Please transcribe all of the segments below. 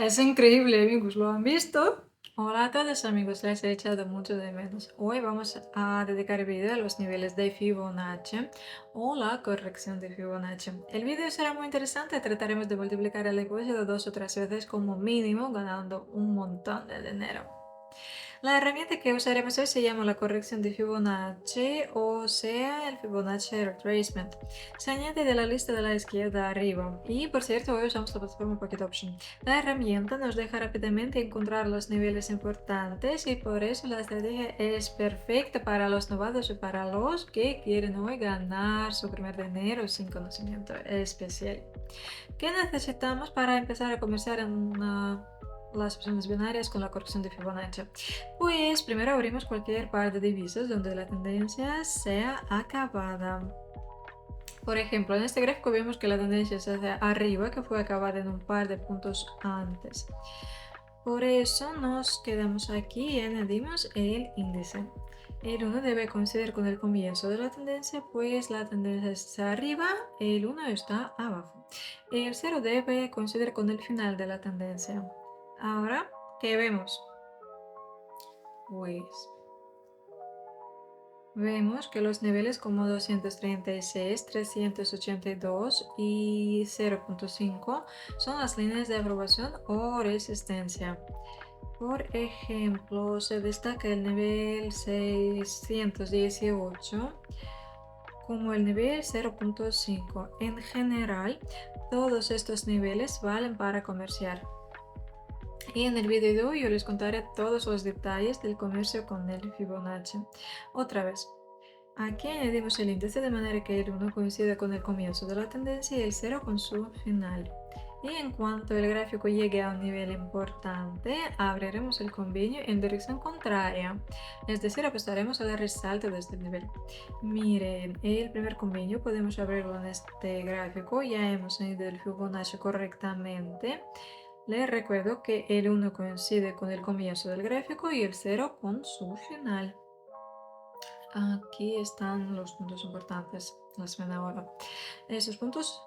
Es increíble, amigos, ¿lo han visto? Hola a todos, amigos, les he echado mucho de menos. Hoy vamos a dedicar el vídeo a los niveles de Fibonacci o la corrección de Fibonacci. El vídeo será muy interesante, trataremos de multiplicar el negocio 2 o 3 veces como mínimo, ganando un montón de dinero. La herramienta que usaremos hoy se llama la corrección de Fibonacci, o sea, el Fibonacci Retracement. Se añade de la lista de la izquierda arriba. Y por cierto, hoy usamos la plataforma Pocket Option. La herramienta nos deja rápidamente encontrar los niveles importantes y por eso la estrategia es perfecta para los novatos y para los que quieren hoy ganar su primer dinero sin conocimiento especial. ¿Qué necesitamos para empezar a comerciar en las opciones binarias con la corrección de Fibonacci? Pues primero abrimos cualquier par de divisas donde la tendencia sea acabada. Por ejemplo, en este gráfico vemos que la tendencia es hacia arriba, que fue acabada en un par de puntos antes. Por eso nos quedamos aquí y añadimos el índice. El 1 debe coincidir con el comienzo de la tendencia, pues la tendencia está arriba, el 1 está abajo. El 0 debe coincidir con el final de la tendencia. Ahora, ¿qué vemos? Pues vemos que los niveles como 236, 382 y 0.5 son las líneas de aprobación o resistencia. Por ejemplo, se destaca el nivel 618 como el nivel 0.5. En general, todos estos niveles valen para comerciar. Y en el video de hoy yo les contaré todos los detalles del comercio con el Fibonacci. Otra vez, aquí añadimos el índice de manera que el 1 coincide con el comienzo de la tendencia y el 0 con su final. Y en cuanto el gráfico llegue a un nivel importante, abriremos el convenio en dirección contraria, es decir, apostaremos al resalto de este nivel. Miren, el primer convenio podemos abrirlo en este gráfico, ya hemos añadido el Fibonacci correctamente. Les recuerdo que el 1 coincide con el comienzo del gráfico y el 0 con su final. Aquí están los puntos importantes, las ven ahora. Esos puntos,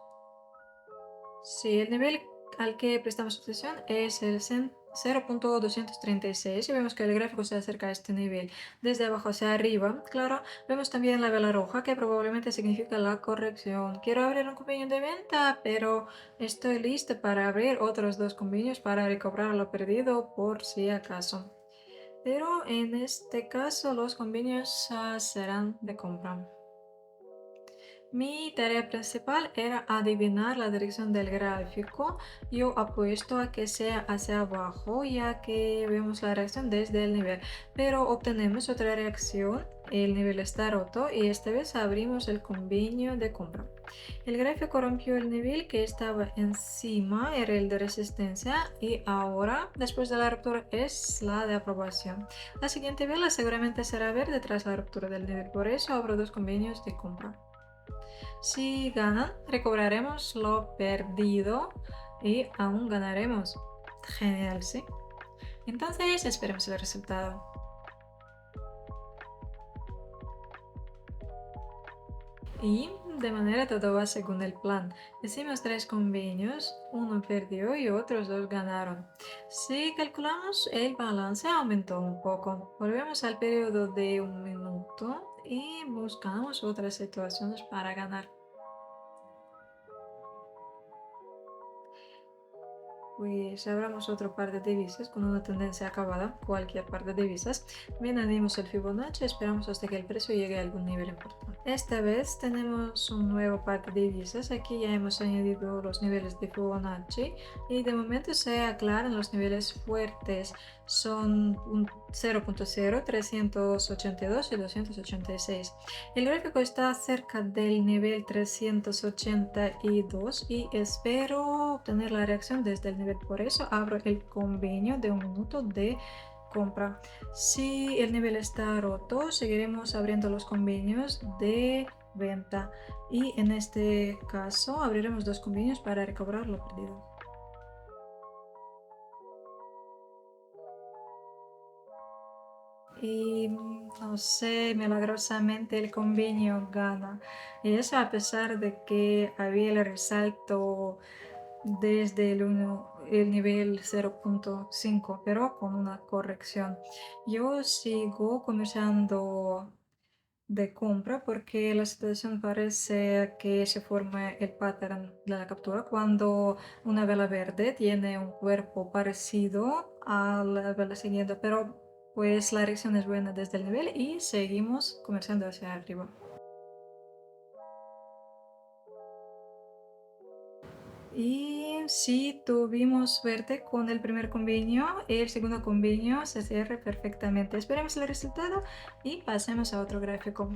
sí, el nivel al que prestamos atención es el 0.236 y vemos que el gráfico se acerca a este nivel desde abajo hacia arriba. Claro, vemos también la vela roja que probablemente significa la corrección. Quiero abrir un convenio de venta, pero estoy lista para abrir otros dos convenios para recobrar lo perdido por si acaso. Pero en este caso los convenios serán de compra. Mi tarea principal era adivinar la dirección del gráfico. Yo apuesto a que sea hacia abajo, ya que vemos la reacción desde el nivel, pero obtenemos otra reacción. El nivel está roto y esta vez abrimos el convenio de compra. El gráfico rompió el nivel que estaba encima, era el de resistencia, y ahora, después de la ruptura, es la de aprobación. La siguiente vela seguramente será verde tras la ruptura del nivel, por eso abro dos convenios de compra. Si ganan, recobraremos lo perdido y aún ganaremos. Genial, ¿sí? Entonces, esperemos el resultado. Y de manera todo va según el plan. Hicimos 3 convenios, uno perdió y otros dos ganaron. Si calculamos, el balance aumentó un poco. Volvemos al periodo de un minuto y buscamos otras situaciones para ganar. Pues abramos otro par de divisas con una tendencia acabada, cualquier par de divisas. Bien, añadimos el Fibonacci, esperamos hasta que el precio llegue a algún nivel importante. Esta vez tenemos un nuevo par de divisas, aquí ya hemos añadido los niveles de Fibonacci y de momento se aclaran los niveles fuertes, son 0.0, 382 y 286. El gráfico está cerca del nivel 382 y espero obtener la reacción desde el nivel. Por eso abro el convenio de un minuto de compra. Si el nivel está roto, seguiremos abriendo los convenios de venta y en este caso abriremos dos convenios para recobrar lo perdido. Y no sé, milagrosamente el convenio gana. Y eso a pesar de que había el resalto desde el 1 el nivel 0.5, pero con una corrección. Yo sigo comerciando de compra porque la situación parece que se forma el pattern de la captura cuando una vela verde tiene un cuerpo parecido a la vela siguiente, pero pues la reacción es buena desde el nivel y seguimos comerciando hacia arriba. Y sí, tuvimos suerte con el primer convenio, el segundo convenio se cierra perfectamente. Esperemos el resultado y pasemos a otro gráfico.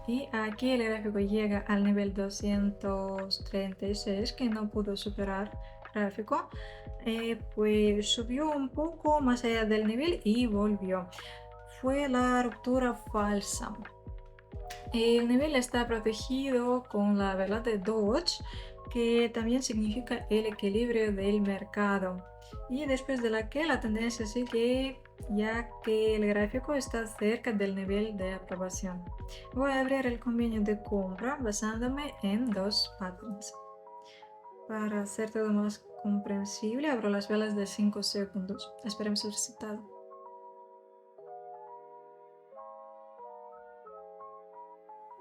Y aquí el gráfico llega al nivel 236 que no pudo superar gráfico. Pues subió un poco más allá del nivel y volvió. Fue la ruptura falsa. El nivel está protegido con la vela de Dodge, que también significa el equilibrio del mercado. Y después de la que la tendencia sigue, ya que el gráfico está cerca del nivel de aprobación. Voy a abrir el convenio de compra basándome en dos patterns. Para hacer todo más comprensible, abro las velas de 5 segundos. Esperemos el resultado.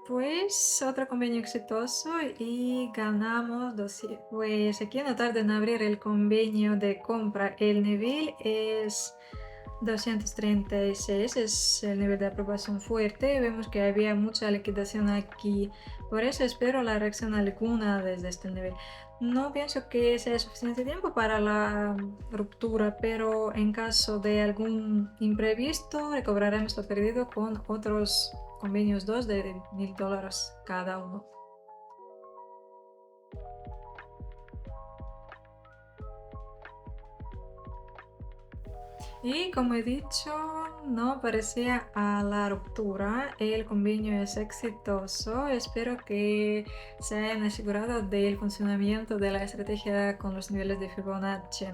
Pues otro convenio exitoso y ganamos 200. Pues aquí no tarda en abrir el convenio de compra. El nivel es 236, es el nivel de aprobación fuerte. Vemos que había mucha liquidación aquí. Por eso espero la reacción alguna desde este nivel. No pienso que sea suficiente tiempo para la ruptura, pero en caso de algún imprevisto, recobraremos lo perdido con otros convenios 2 de $1000 cada uno. Y como he dicho, no parecía a la ruptura, el convenio es exitoso. Espero que se hayan asegurado del funcionamiento de la estrategia con los niveles de Fibonacci.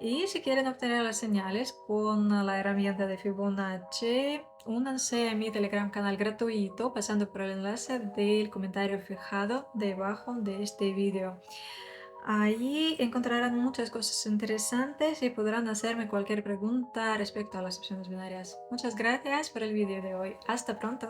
Y si quieren obtener las señales con la herramienta de Fibonacci, únanse a mi Telegram canal gratuito pasando por el enlace del comentario fijado debajo de este video. Allí encontrarán muchas cosas interesantes y podrán hacerme cualquier pregunta respecto a las opciones binarias. Muchas gracias por el vídeo de hoy. Hasta pronto.